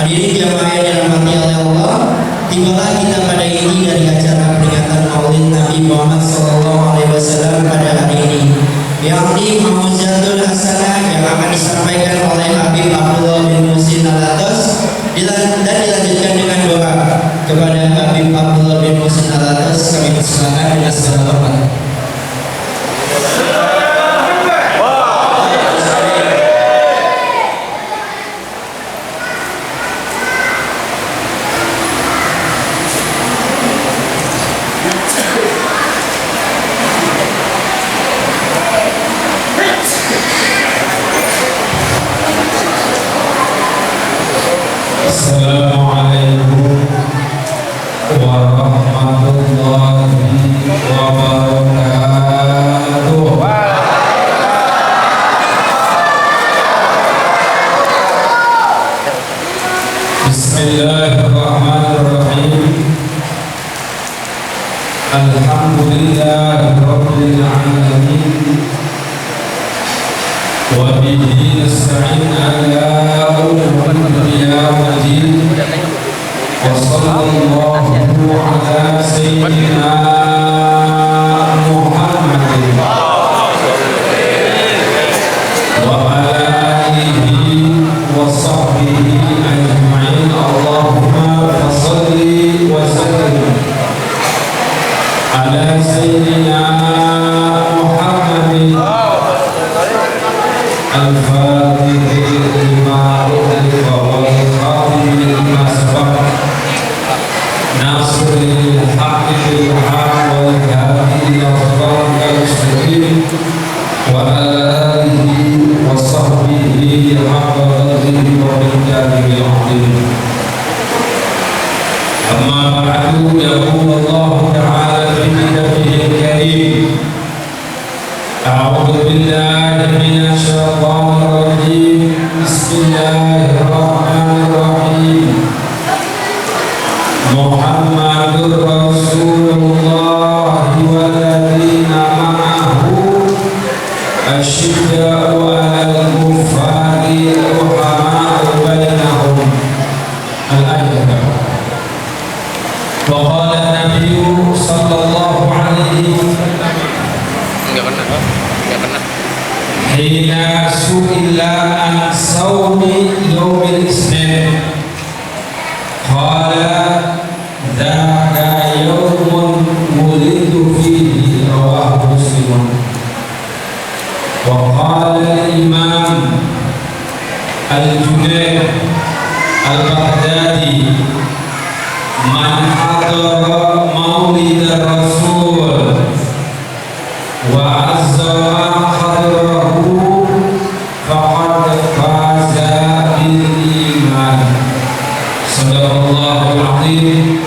Hadirin jamaah yang dirahmati oleh Allah, tibalah kita pada inti dari acara peringatan Maulid Nabi Muhammad SAW pada hari ini, yakni Mau'izatul Hasanah yang akan disampaikan oleh Habib Abdullah bin Muhsin Al-Atas dan dilanjutkan dengan doa kepada Habib Abdullah bin Muhsin Al-Atas. Kami persilakan dengan segala hormat. Assalamualaikum warahmatullahi wabarakatuh. Bismillahirrahmanirrahim. Alhamdulillahirabbil alamin. Wa bihi nasta'in ala umuri dunya waddin. Wa sallallahu ala sayyidina Muhammadin wa ala alihi wa sahbihi ajma'in. Allahumma shalli wa sallim ala sayyidina Muhammadin al-Fatih lima ughliq wal khatim lima sabaq nasril haqqi bil haqq wal hadi ila siratal mustaqim wa ala alihi wa sahbihi haqqa qadrihi wa miqdarihi al-'azim. Amma ba'du, yaqulu Allah ta'ala fi kitabihi al-karim: A'udzu billahi minasy syaithanir rajim. Bismillahirrahmanirrahim. Muhammadur Rasulullah walladzina ma'ahu asyidda'u 'alal kuffari ruhama'u bainahum. Al-ayat. Wa qala an-nabiyyu sallallahu alaihi wasallam hina su'ila an sawmi yawmil isnin qala dhaka yawmun wulidtu fihi, rawahu Muslim. Wa qala al-imam al-Junayd al-Baghdadi man hadara maulid rasul wa azza wa hadrahu faqad faza bil iman. Sadaqallahul azim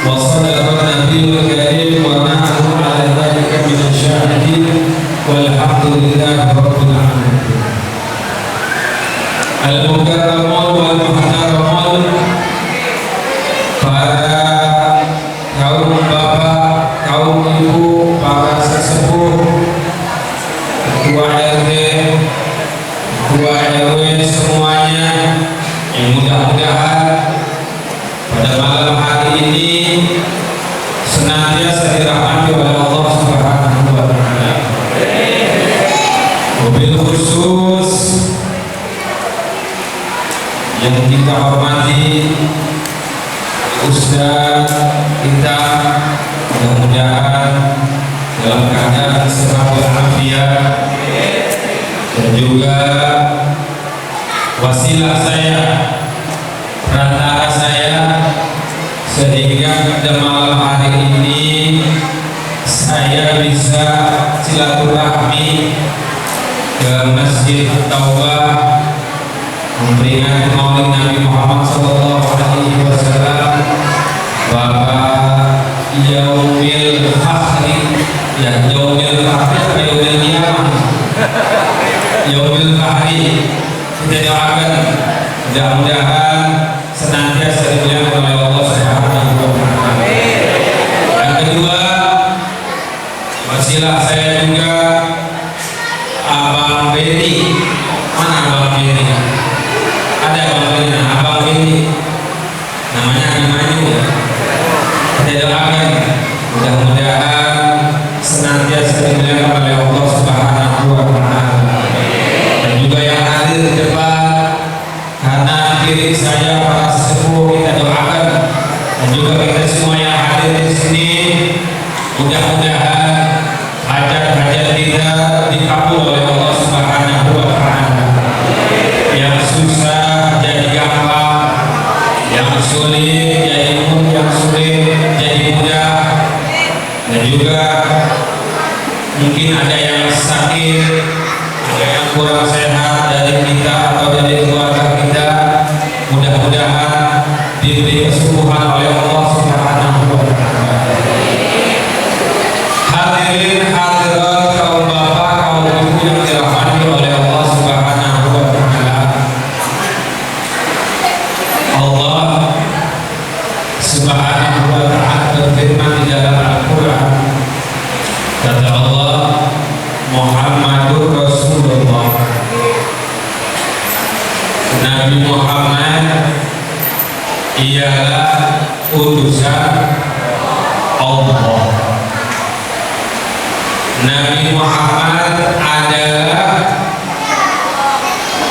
wa sadaqa nabiyul karim wa nahnu ala dhalika minasy syahidin walhamdulillahi rabbil alamin. Al-mukarramun wal muhtaramun, para kaum bapak, kaum ibu, para sesepuh, ketua RT, ketua RW semuanya, yang mudah-mudahan pada malam hari ini senantiasa dirahmati oleh Allah Subhanahu wa taala. Wabil khusus yang kita hormati Ustaz kita, mudah-mudahan dalam keadaan sehat walafiat, dan juga wasilah saya, perantara saya, sehingga pada malam hari ini saya bisa silaturahmi ke Masjid Taubah memperingati Maulid Nabi Muhammad SAW, Bapak Yaumil Fakhri, ya Yaumil Fakhri atau Yaumil Qiyamah? Yaumil Fakhri. Kita doakan mudah-mudahan senantiasa dimuliakan oleh Allah Subhanahu wa taala. Yang kedua, wasilah saya juga Abang Beni. Mana Abang Beni? Ada Abang Beni? Abang Beni dimuliakan oleh Allah Subhanahu wa taala. Dan juga yang hadir di depan, kanan kiri saya para sesepuh kita doakan, dan juga kita semua yang hadir di sini mudah-mudahan hajat-hajat kita dikabul oleh Allah Subhanahu wa taala. Yang susah jadi gampang, yang sulit jadi mudah, dan juga mungkin ada yang sakit, ada yang kurang sehat dari kita atau dari keluarga kita, mudah-mudahan diberi kesembuhan oleh Allah Subhanahu wa taala. Hadirin hadirat kaum bapak, kaum ibu yang dirahmati oleh Allah Subhanahu wa taala. Allah Subhanahu wa taala berfirman di dalam Al-Qur'an, kata Allah, Muhammadur Rasulullah, Nabi Muhammad ialah utusan Allah. Nabi Muhammad adalah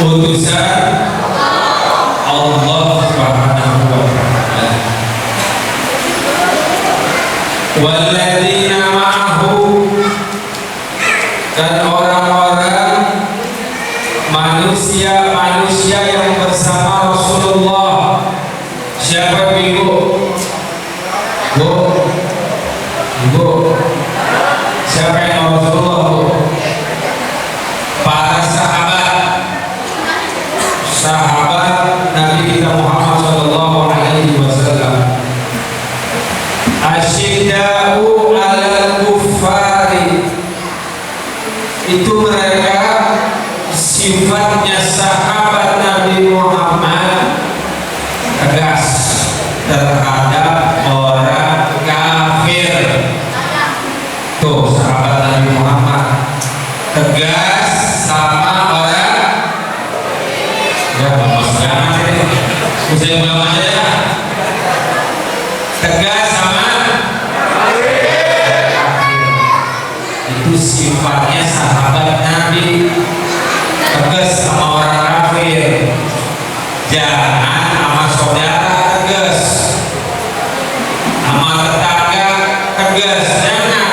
utusan Allah Subhanahu wa taala. Walladzina ma'ahu, dan orang-orang manusia yang bersama Rasulullah. Siapa ibu? Ibu. Siapa yang Rasulullah, Bu? Para sahabat Nabi kita Muhammad sallallahu alaihi wasallam. Asyidda'u 'alal kuffari, itu mereka sifatnya sahabat Nabi Muhammad tegas terhadap orang kafir. Tuh, sahabat Nabi Muhammad tegas sama orang, ya mas jangan deh, bisa ulang aja ya. Tegas sama itu sifatnya sahabat Nabi, tegas sama orang kafir. Jangan sama saudara tegas, sama tetangga tegas, jangan.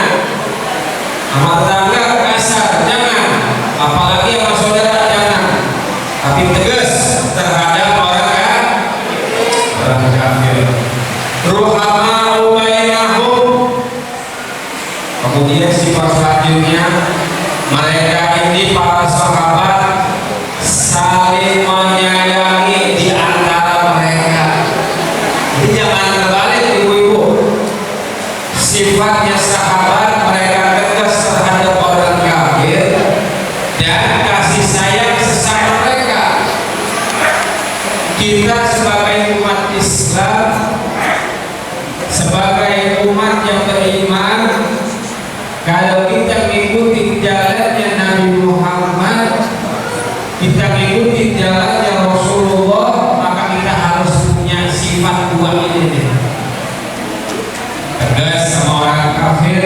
Sama tetangga kasar, jangan. Apalagi sama saudara, jangan. Tapi tegas terhadap orang kafir. Ruhama'u bainahum. Kemudian sifat selanjutnya, mereka ini para sahabat saling menyayangi di antara mereka. Jadi jangan terbalik ibu-ibu. Sifatnya sahabat, mereka tegas terhadap orang kafir dan kasih sayang sesama mereka. Kita sebagai umat Islam, sebagai umat yang beriman, kalau kita mengikuti jalannya Nabi Muhammad, kita mengikuti jalannya Rasulullah, maka kita harus punya sifat dua ini. Tegas sama orang kafir,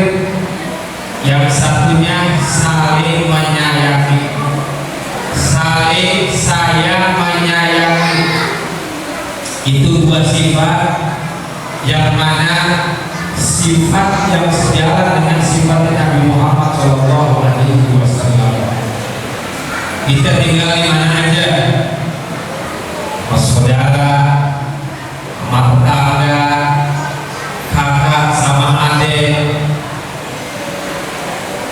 yang satunya saling menyayangi, saling sayang menyayangi. Itu dua sifat yang mana sifat yang sejalan dengan sifat Nabi Muhammad SAW. Kita tinggal di mana aja, saudara, tetangga, kakak sama adik,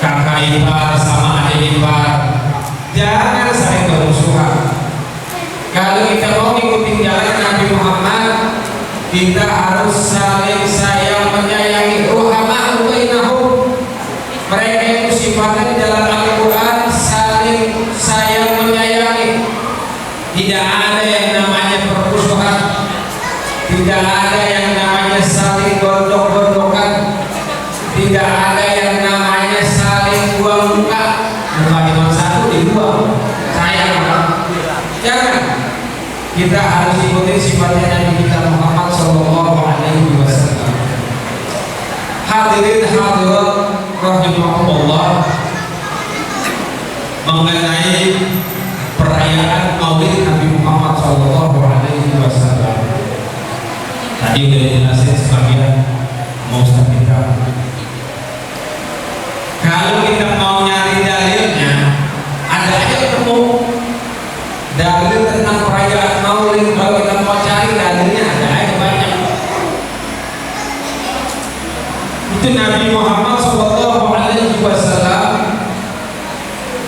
kakak ipar sama adik ipar, jangan saling bermusuhan. Kalau kita mau ikuti jalan Nabi Muhammad, kita harus saling sayang menyayangi. Ruhama'u bainahum, mereka itu sifatnya di dalam Al-Quran saling sayang menyayangi. Tidak ada yang namanya permusuhan, tidak ada yang namanya saling gondok-gondokan, tidak ada yang namanya saling buang muka. Muka cuma satu dibuang, sayang. Jangan. Kita harus ikuti sifatnya Nabi kita Muhammad SAW. Hadirin hadirat rahimahumullah, mengenai perayaan Maulid Nabi Muhammad SAW. Tadi udah dijelasin sebagian, mau Ustaz kita. Kalau kita mau nyari dalilnya, ada aja ketemu dalil tentang perayaan Maulid. Kalau kita mau cari dalilnya, ada aja banyak. Itu Nabi Muhammad SAW,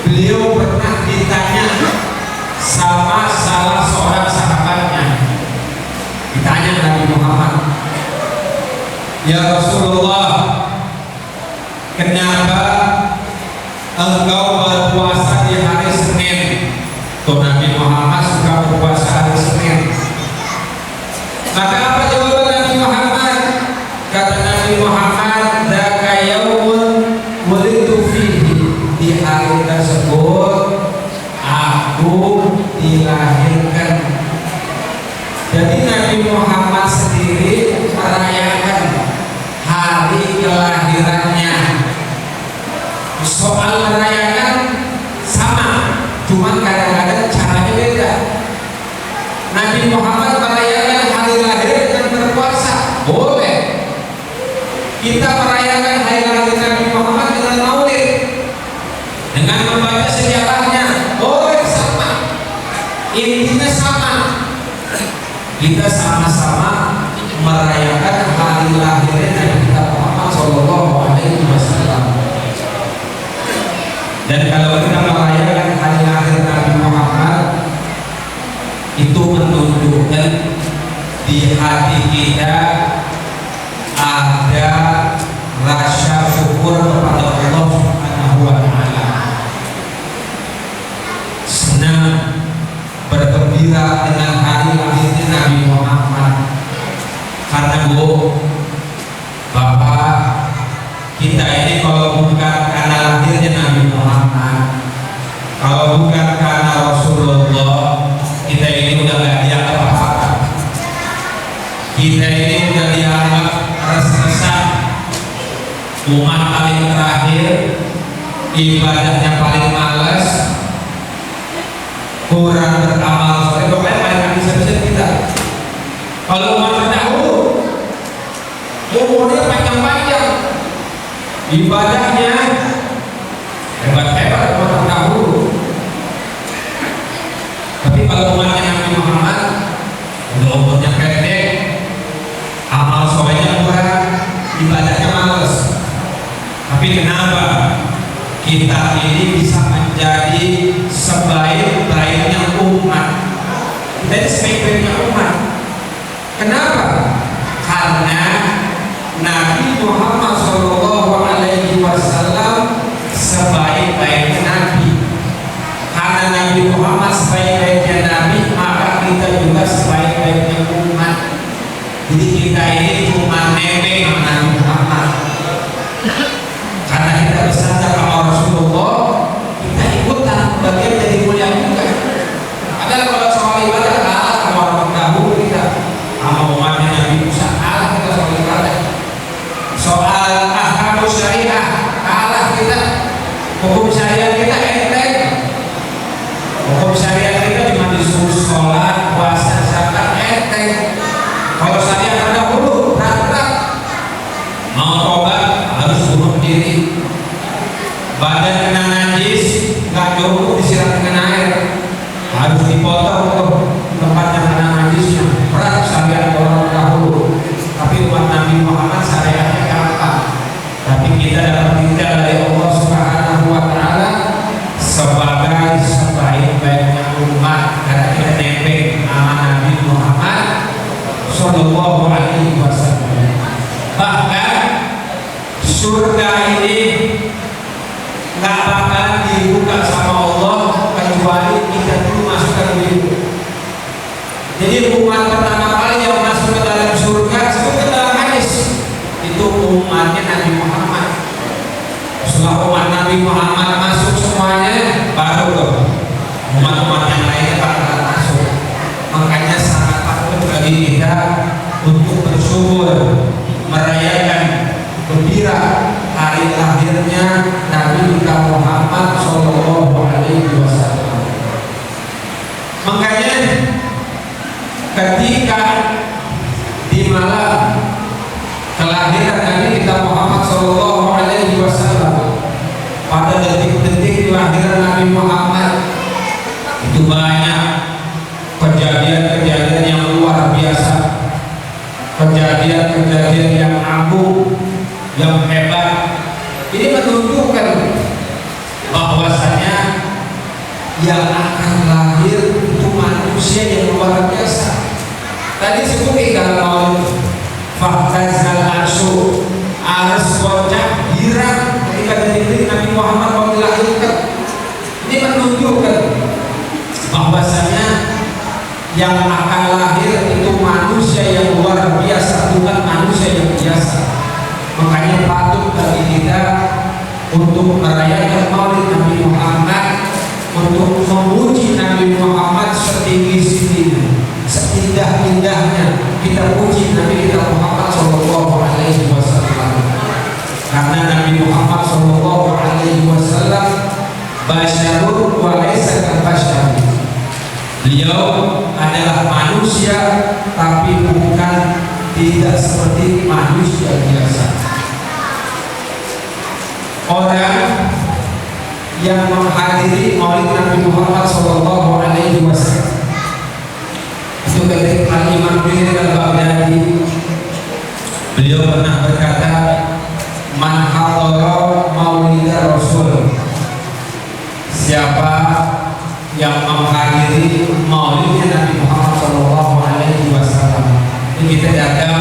beliau pernah ditanya sama salah seorang sahabatnya. Ditanya Nabi Muhammad, "Ya Rasulullah, kenapa engkau berpuasa di hari Senin?" Tuh, Nabi Muhammad suka berpuasa hari Senin. Maka apa jawaban Nabi Muhammad? Kata Nabi Muhammad, "Dzaka yaumun wulidtu fihi." Di hari tersebut aku dilahirkan. Jadi Nabi Muhammad sendiri merayakan hari kelahirannya. Soal merayakan sama, cuma kadang-kadang caranya beda. Nabi Muhammad merayakan hari lahir dengan berpuasa, boleh. Kita merayakan hari lahir Nabi Muhammad dengan Maulid, dengan membaca sejarahnya, boleh, sama. Intinya sama. Kita sama-sama merayakan hari lahirnya Nabi Muhammad SAW. Dan kalau kita merayakan hari lahir Nabi Muhammad, itu menunjukkan di hati kita ada rasa syukur kepada Allah Subhanahu wa Ta'ala. Senang, bergembira dengan hari lahirnya Nabi Muhammad. Karena Bapak, kita ini kalau bukan karena lahirnya Nabi Muhammad, kalau bukan karena Rasulullah, kita ini udah gak dianggap apa-apa. Kita ini udah dianggap resah, umat paling terakhir, ibadahnya paling malas, kurang beramal soleh, pokoknya paling gak bisa kita. Kalau umat terdahulu, umurnya panjang-panjang, ibadahnya hebat-hebat umat terdahulu. Tapi kalau umatnya Nabi Muhammad, udah umurnya pendek, amal solehnya kurang, ibadahnya males. Tapi kenapa kita ini bisa menjadi sebaik-baiknya umat? Kita ini sebaik-baiknya umat. Kenapa? Karena Nabi Muhammad SAW sebaik-baiknya Nabi. Karena Nabi Muhammad sebaik-baiknya Nabi, maka kita juga sebaik-baiknya umat. Jadi kita ini cuma nebeng sama Nabi Muhammad. Karena kita bersandar sama Rasulullah, kita ikutan bagian dari mulia juga. Padahal kalau soal ibadah kalah sama orang dahulu, kita sama umatnya Nabi Musa kalah kita soal ibadah. Soal ahkam syariah kalah kita. Hukum syariah kita enteng. Hukum syariah kita cuma disuruh sholat, puasa, zakat, enteng. Kalau syariah terdahulu berat-berat. Mau tobat harus bunuh diri. Badan kena najis nggak cukup disiram dengan air, harus dipotong tuh tempat yang kena najisnya. Berat syariat orang dahulu. Tapi umat Nabi Muhammad syariatnya gampang. Tapi kita dapat perintah dari Allah Subhanahu wa Ta'ala sebagai sebaik-baiknya umat, karena kita nebeng nama Nabi Muhammad Sallallahu Alaihi Wasallam. Bahkan surga ini nggak bakalan dibuka sama Allah kecuali kita dulu masuk ke dulu. Jadi umat pertama kali yang masuk ke dalam surga sebutkan dalam hadis itu umatnya Nabi Muhammad. Setelah umat Nabi Muhammad masuk semuanya, baru umat-umat yang lainnya bakalan masuk. Makanya sangat patut bagi kita untuk bersyukur, merayakan gembira hari lahirnya Nabi Muhammad SAW. ketika di malam kelahiran Nabi kita Muhammad Sallallahu Alaihi Wasallam, pada detik-detik kelahiran Nabi Muhammad itu banyak kejadian-kejadian yang luar biasa, kejadian-kejadian yang agung, yang hebat. Ini menunjukkan bahwasanya yang akan lahir itu manusia yang luar biasa. Tadi sebutkan kalau faktazal arsy, ars kocak girang ketika detik Nabi Muhammad mau dilahirkan. Ini menunjukkan bahwasanya yang akan lahir itu manusia yang luar biasa, bukan manusia yang biasa. Makanya patut bagi kita untuk merayakan Maulid Nabi Muhammad, untuk memuji Nabi Muhammad setinggi-tingginya, seindah-indahnya kita puji Nabi kita Muhammad Sallallahu Alaihi Wasallam. Karena Nabi Muhammad Sallallahu Alaihi Wasallam basyarun wa laisa kabasyar. Beliau adalah manusia tapi bukan tidak seperti manusia biasa. Orang yang menghadiri Maulid Nabi Muhammad Sallallahu Alaihi Wasallam itu ketika Imam Bin Al-Baghdadi, beliau pernah berkata, man hadara maulida Rasul, siapa yang menghadiri maulidnya Nabi Muhammad Sallallahu Alaihi Wasallam. Ini kita datang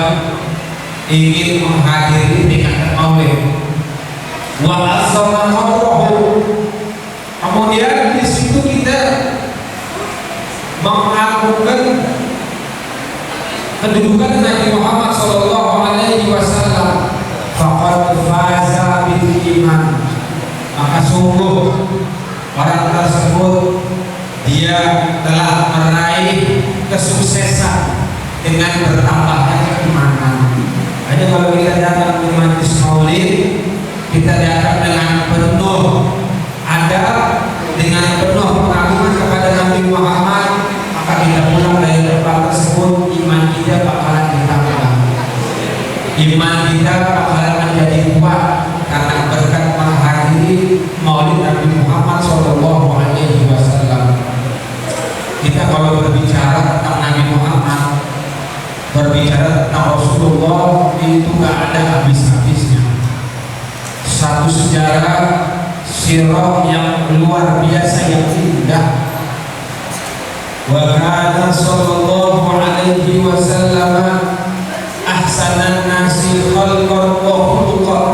ingin menghadiri dengan maulid. Wa asama qawluhu, kemudian di situ kita mengagungkan kedudukan Nabi Muhammad Sallallahu Alaihi Wasallam, faqad faza bil iman, maka sungguh orang tersebut dia telah meraih kesuksesan dengan bertambahnya keimanan. Hanya kalau kita datang ke majlis maulid, kita datang dengan penuh adab, dengan penuh pengagungan kepada Nabi Muhammad, maka kita pulang dari tempat tersebut iman kita bakalan ditambah, iman kita bakalan menjadi kuat karena berkat menghadiri Maulid Nabi Muhammad Sallallahu Alaihi Wasallam. Kita kalau berbicara tentang Nabi Muhammad, berbicara tentang Rasulullah, itu gak ada habis-habisnya. Satu sejarah sirah yang luar biasa, yang indah. Wa kana sallallahu alaihi wasallam ahsanan nasi khalqan wa khuluqan.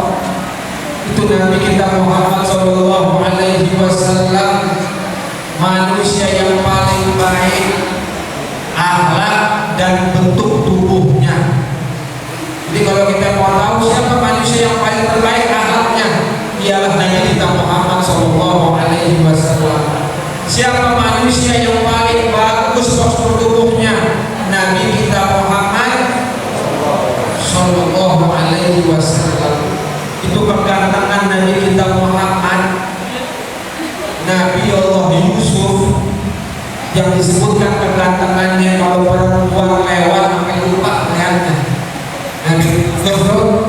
Itu Nabi kita Muhammad sallallahu alaihi wasallam manusia yang paling baik akhlak dan bentuk tubuhnya. Jadi kalau kita mau tahu siapa manusia yang paling terbaik akhlaknya, ialah Nabi kita Muhammad Sallallahu Alaihi Wasallam. Siapa manusia yang paling bagus postur tubuhnya? Nabi kita Muhammad Sallallahu Alaihi Wasallam. Itu kegantengan Nabi kita Muhammad. Nabi Allah Yusuf yang disebutkan kegantengannya, kalau perempuan lewat maka lupa melihatnya. Nabi Yusuf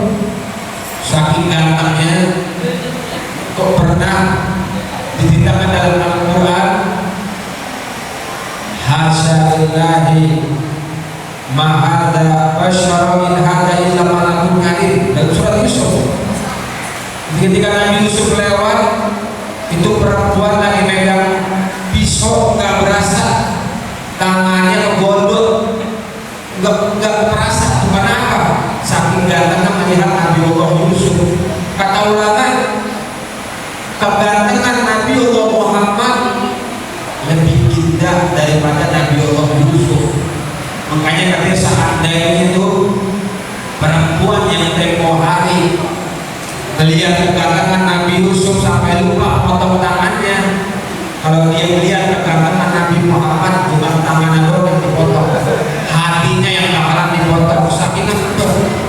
saking gantengnya, kok pernah diceritakan dalam Al-Quran, hasya lillahi ma hadza basyarun in hadza illa malakun karim, dalam surat Yusuf. Ketika Nabi Yusuf lewat, itu perempuan lagi megang pisau, nggak berasa, tangannya gondol, nggak berasa, bukan apa, saking gantengnya melihat Nabi Allah Yusuf. Kata ulama, kegantengan Nabi Allah Muhammad lebih indah daripada Nabi Allah Yusuf. Makanya katanya seandainya itu perempuan yang tempoh hari melihat kegantengan Nabi Yusuf sampai lupa potong tangannya, kalau dia melihat kegantengan Nabi Muhammad, bukan tangannya doang yang dipotong, hatinya yang bakalan dipotong.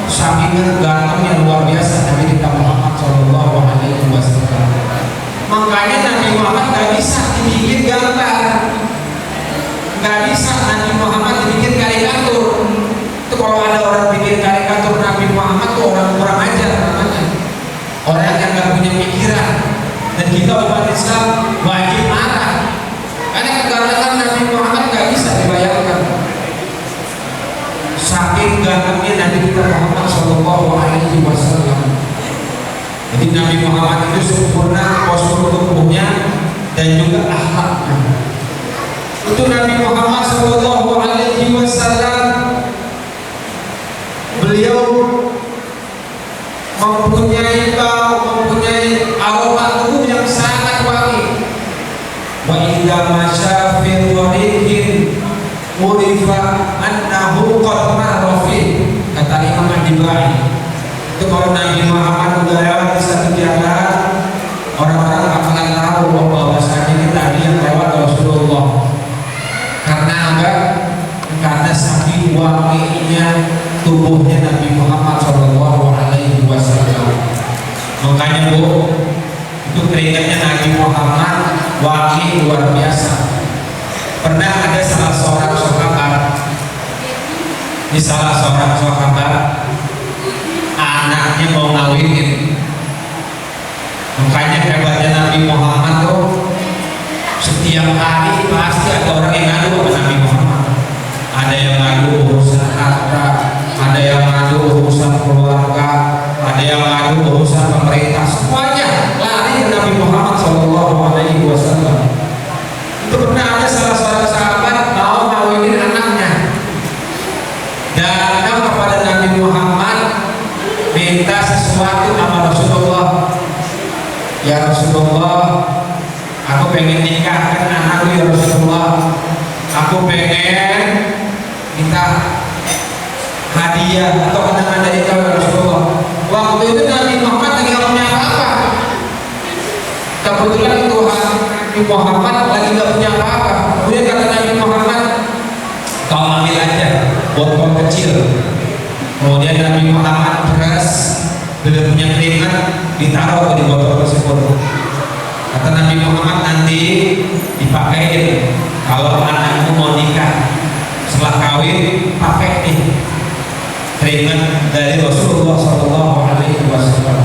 Saking gantengnya luar biasa Nabi kita Muhammad Sallallahu Alaihi Wasallam. Makanya Nabi Muhammad gak bisa dibikin gambar, gak bisa Nabi Muhammad dibikin karya kalau ada orang bikin karikatur Nabi Muhammad tuh orang kurang ajar namanya, orang yang nggak punya pikiran. Dan kita umat Islam wajib marah karena kegantengan Nabi Muhammad nggak bisa dibayangkan. Saking gantengnya Nabi kita Muhammad Shallallahu Alaihi Wasallam. Jadi Nabi Muhammad itu sempurna postur tubuhnya dan juga akhlaknya. Itu Nabi Muhammad Shallallahu Alaihi Wasallam, beliau mempunyai aroma tubuh yang sangat wangi. Wa idza masya fi thariqin urifa annahu qad marra fi, kata Imam Al-Dibai. Itu kalau Nabi Muhammad udah lewat di satu jalan, orang-orang akan tahu bahwasanya ini tadi yang lewat Rasulullah. Karena apa? Karena saking wanginya tubuhnya Nabi Muhammad Shallallahu Alaihi Wasallam. Makanya Bu, itu keringatnya Nabi Muhammad wangi luar biasa. Pernah ada salah seorang sahabat, ini salah seorang sahabat, anaknya mau ngawinin. Makanya hebatnya Nabi Muhammad tuh, setiap hari pasti ada orang yang ngadu sama Nabi Muhammad. Ada yang ngadu urusan harta, ada yang ngadu urusan keluarga, ada yang ngadu urusan pemerintah, semuanya lari ke Nabi Muhammad Shallallahu Alaihi Wasallam. Itu pernah ada salah seorang sahabat mau ngawinin anaknya, datang kepada Nabi Muhammad minta sesuatu sama Rasulullah. Ya Rasulullah, aku pengen nikahkan anakku ya Rasulullah. Aku pengen minta hadiah atau kenangan dari kau ya Rasulullah. Waktu itu Nabi Muhammad lagi nggak punya apa-apa. Kebetulan itu Nabi Muhammad lagi nggak punya apa-apa. Kemudian kata Nabi Muhammad, kau ambil aja botol kecil. Kemudian Nabi Muhammad beras, belum punya keringat, ditaruh di botol tersebut. Kata Nabi Muhammad, nanti dipakai kalau anakmu mau nikah, setelah kawin pakai nih keringat dari Rasulullah Shallallahu Alaihi Wasallam.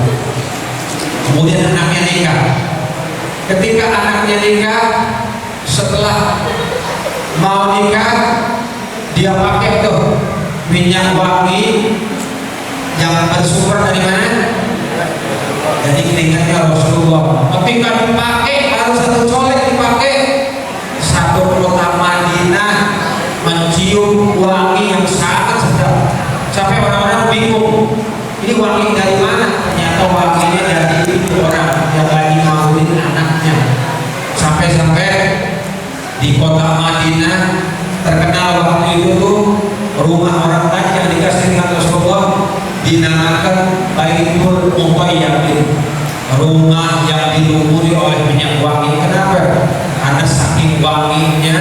Kemudian anaknya nikah. Ketika anaknya nikah, setelah mau nikah, dia pakai tuh minyak wangi yang bersumber dari mana? Dari keringatnya Rasulullah. Ketika dipakai harus satu colek dipakai, satu kota Madinah mencium wangi yang sangat sedap. Sampai orang-orang bingung, ini wangi dari mana? Ternyata wanginya dari orang yang lagi mauin anaknya. Sampai-sampai di kota Madinah terkenal waktu itu tuh rumah orang tadi yang dikasih dengan Rasulullah dinamakan Baitul Muqayyabin, rumah yang dilumuri oleh minyak wangi. Kenapa? Karena saking wanginya,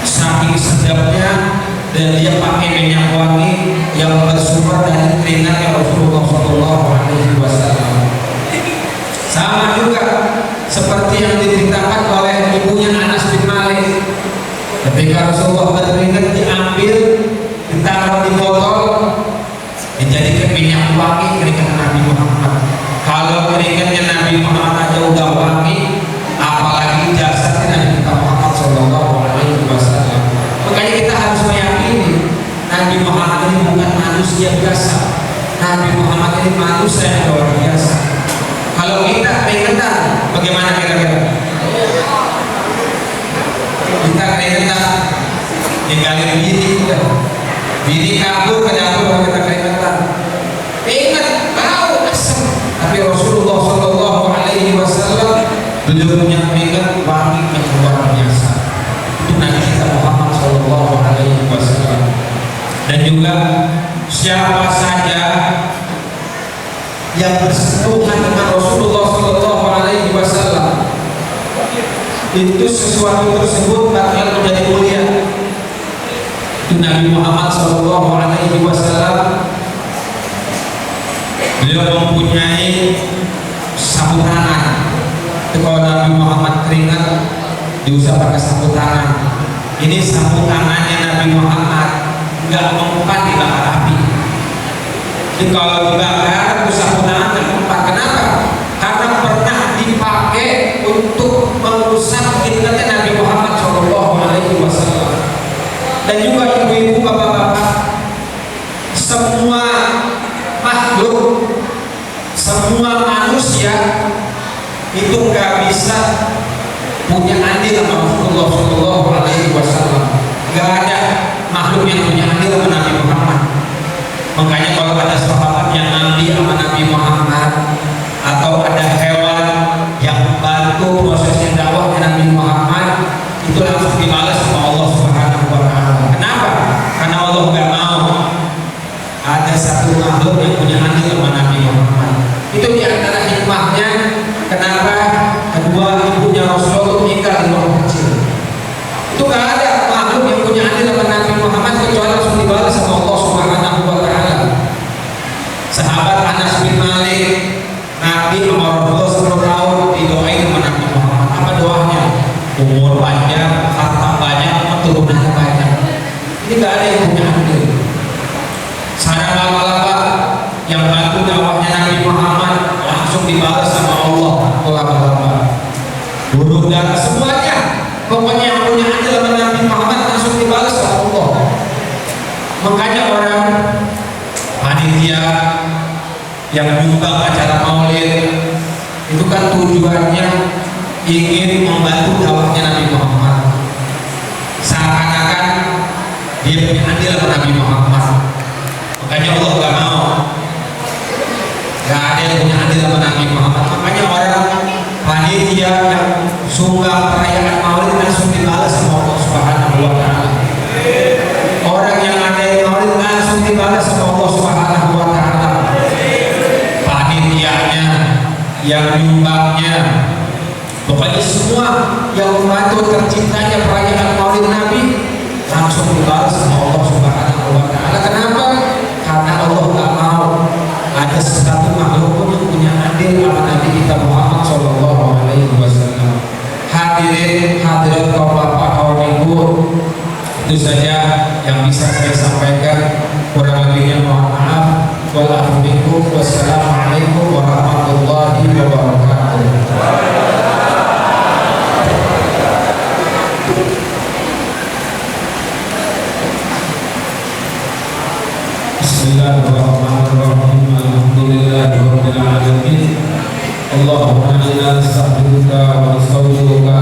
saking sedapnya, dan dia pakai minyak wangi yang bersumber dari keringatnya Rasulullah Shallallahu Alaihi Wasallam. Sama juga seperti yang diceritakan oleh ibunya Anas bin Malik. Ketika Rasulullah berkeringat diambil, ditaruh di botol, dijadikan minyak wangi keringat Nabi Muhammad. Kalau keringatnya Nabi Muhammad aja udah wangi, apalagi jasadnya Nabi Muhammad Shallallahu Alaihi Wasallam. Makanya kita harus meyakini Nabi Muhammad ini bukan manusia biasa. Nabi Muhammad ini manusia yang luar biasa. Kalau kita keringetan, bagaimana kira-kira? Kita keringetan, tinggalin bini kabur ke dapur kalau kita keringetan. Ingat, bau asam. Tapi Rasulullah Shallallahu Alaihi Wasallam beliau punya keringat wangi yang luar biasa. Itu Nabi kita Muhammad Shallallahu Alaihi Wasallam. Dan juga siapa saja yang bersentuhan dengan Rasulullah Shallallahu Alaihi Wasallam, itu sesuatu tersebut bakal menjadi mulia. Itu Nabi Muhammad Shallallahu Alaihi Wasallam, beliau mempunyai sapu tangan. Kalau Nabi Muhammad keringat diusap pakai sapu tangan. Ini sapu tangannya Nabi Muhammad. nggak mempan dibakar api. Jadi kalau dibakar kesampurnaan nggak mempan. Kenapa? Karena pernah dipakai untuk merusak fitnahnya Nabi Muhammad SAW. Dan juga ibu-ibu, bapak-bapak, semua makhluk, semua manusia itu nggak bisa punya andil sama Rasulullah Shallallahu Alaihi Wasallam. Nggak ada makhluk yang punya andil sama Nabi Muhammad. Makanya kalau ada sahabat yang nanti sama Nabi Muhammad, atau ada hewan yang membantu prosesnya dakwahnya Nabi Muhammad, itu langsung dibalas sama Allah Subhanahu Wa Taala. Kenapa? Karena Allah nggak mau ada satu makhluk yang punya andil sama Nabi Muhammad. Itu diantara hikmahnya kenapa kedua ibunya Rasulullah meninggal di waktu kecil. Itu nggak ada makhluk yang punya andil sama Nabi Muhammad kecuali langsung dibalas sama Allah Subhanahu Wa Taala. Sahabat Anas bin Malik, Nabi umur Rasulullah 10 tahun didoain sama Nabi Muhammad. Apa doanya? Umur panjang, harta banyak, keturunan banyak. Ini nggak ada yang punya andil. Sana laba-laba yang bantu dakwahnya Nabi Muhammad langsung dibalas sama Allah. Laba-laba, burung darah, semuanya, pokoknya yang punya andil sama Nabi Muhammad langsung dibalas sama Allah. Makanya orang panitia yang nyumbang acara maulid itu kan tujuannya ingin membantu dakwahnya Nabi Muhammad. Seakan-akan dia punya andil sama Nabi Muhammad. Makanya Allah gak mau, gak ada yang punya andil sama Nabi Muhammad. Makanya orang panitia yang sumbang perayaan maulid langsung dibalas sama Allah Subhanahu Wa Taala. Orang yang ada yang maulid langsung dibalas sama Allah Subhanahu Wa Taala. Panitianya, yang nyumbangnya, pokoknya semua yang membantu terciptanya perayaan maulid Nabi langsung dibalas sama Allah Subhanahu Wa Taala. Kenapa? Karena Allah nggak mau ada satu makhluk pun yang punya andil sama Nabi kita Muhammad Shallallahu Alaihi Wasallam. Hadirin hadirat kaum bapak kaum ibu, itu saja yang bisa saya sampaikan. Kurang lebihnya mohon maaf. Wassalamualaikum warahmatullahi wabarakatuh. Bismillahirrahmanirrahim. Alhamdulillahirabbil alamin. Allahumma inna nastaghfiruka wa nastaghfiruka